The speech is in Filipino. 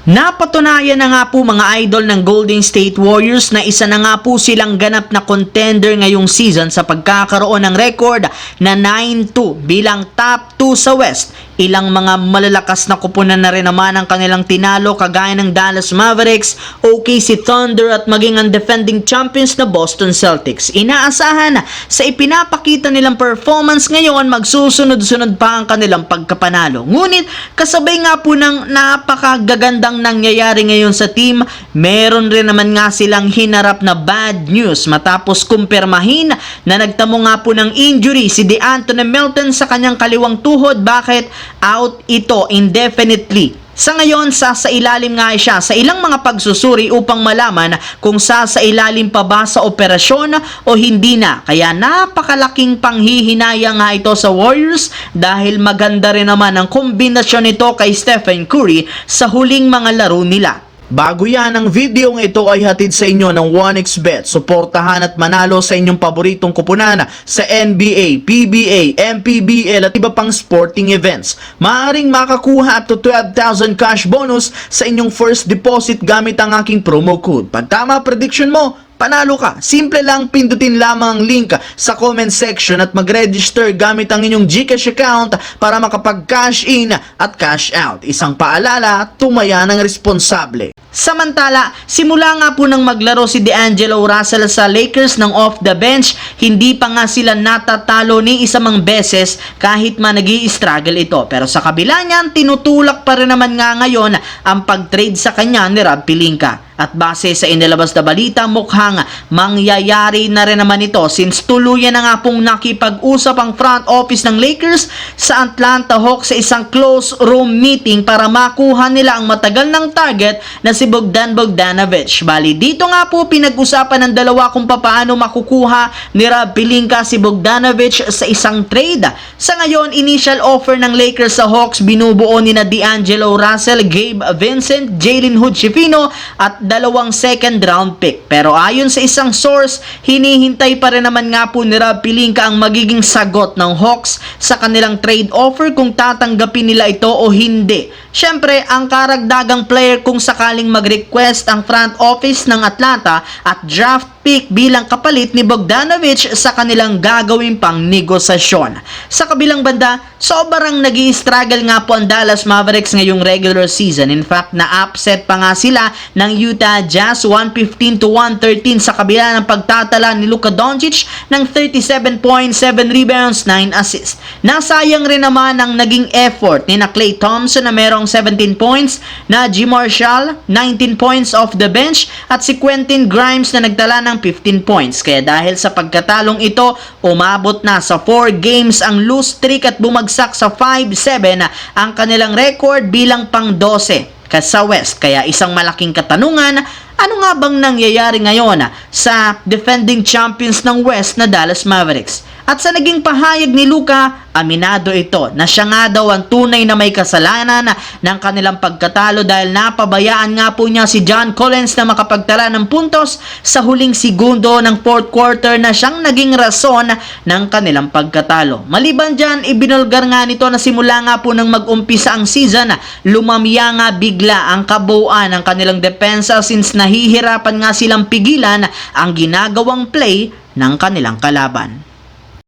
Napatunayan na nga po mga idol ng Golden State Warriors na isa na nga po silang ganap na contender ngayong season sa pagkakaroon ng record na 9-2 bilang top 2 sa West. Ilang mga malalakas na kupunan na rin naman ang kanilang tinalo kagaya ng Dallas Mavericks, OKC Thunder at maging ang defending champions na Boston Celtics. Inaasahan na sa ipinapakita nilang performance ngayon magsusunod-sunod pa ang kanilang pagkapanalo. Ngunit kasabay nga po ng napakagagandang nangyayari ngayon sa team, meron rin naman nga silang hinarap na bad news matapos kumpirmahin na nagtamo nga po ng injury si DeAnthony Melton sa kanyang kaliwang tuhod. Bakit? Out ito indefinitely. Sa ngayon, sasailalim nga siya sa ilang mga pagsusuri upang malaman kung sasailalim pa ba sa operasyon o hindi na. Kaya napakalaking panghihinayang nga ito sa Warriors dahil maganda rin naman ang kombinasyon nito kay Stephen Curry sa huling mga laro nila. Bago yan, ang video ng ito ay hatid sa inyo ng 1xBet. Suportahan at manalo sa inyong paboritong kupunan sa NBA, PBA, MPBL at iba pang sporting events. Maaaring makakuha up to 12,000 cash bonus sa inyong first deposit gamit ang aking promo code. Pag tama prediction mo, panalo ka. Simple lang, pindutin lamang ang link sa comment section at mag-register gamit ang inyong GCash account para makapag-cash in at cash out. Isang paalala, tumaya ng responsable. Samantala, simula nga po nang maglaro si D'Angelo Russell sa Lakers ng off the bench, hindi pa nga sila natatalo ni isamang beses kahit man nag-i-struggle ito. Pero sa kabila niyan, tinutulak pa rin naman nga ngayon ang pag-trade sa kanya ni Rob Pelinka. At base sa inilabas na balita, mukhang mangyayari na rin naman ito since tuluyan na nga pong nakipag-usap ang front office ng Lakers sa Atlanta Hawks sa isang close room meeting para makuha nila ang matagal ng target na si Bogdan Bogdanovic. Bali, dito nga po pinag-usapan ng dalawa kung paano makukuha ni Rob Pelinka si Bogdanovic sa isang trade. Sa ngayon, initial offer ng Lakers sa Hawks binubuo ni na D'Angelo Russell, Gabe Vincent, Jalen Hood-Schifino at 2 second round pick. Pero ayon sa isang source, hinihintay pa rin naman nga po ni Rob Pelinka ang magiging sagot ng Hawks sa kanilang trade offer kung tatanggapin nila ito o hindi. Siyempre, ang karagdagang player kung sakaling mag-request ang front office ng Atlanta at draft pick bilang kapalit ni Bogdanovic sa kanilang gagawin pang negosasyon. Sa kabilang banda, sobrang nag-i-struggle nga po ang Dallas Mavericks ngayong regular season. In fact, na-upset pa nga sila ng Utah Jazz 115-113 sa kabila ng pagtatala ni Luka Doncic ng 37 points, 7 rebounds, 9 assists. Nasayang rin naman ang naging effort ni na Klay Thompson na merong 17 points, na G. Marshall 19 points off the bench at si Quentin Grimes na nagtala ng 15 points. Kaya dahil sa pagkatalong ito, umabot na sa 4 games ang lose streak at bumagsak sa 5-7 ang kanilang record bilang pang-12 sa West. Kaya isang malaking katanungan, ano nga bang nangyayari ngayon sa defending champions ng West na Dallas Mavericks? At sa naging pahayag ni Luka, aminado ito na siya nga daw ang tunay na may kasalanan ng kanilang pagkatalo dahil napabayaan nga po niya si John Collins na makapagtala ng puntos sa huling segundo ng fourth quarter na siyang naging rason ng kanilang pagkatalo. Maliban dyan, ibinulgar nga nito na simula nga po nang mag-umpisa ang season, lumamya nga bigla ang kabuuan ng kanilang depensa since nahihirapan nga silang pigilan ang ginagawang play ng kanilang kalaban.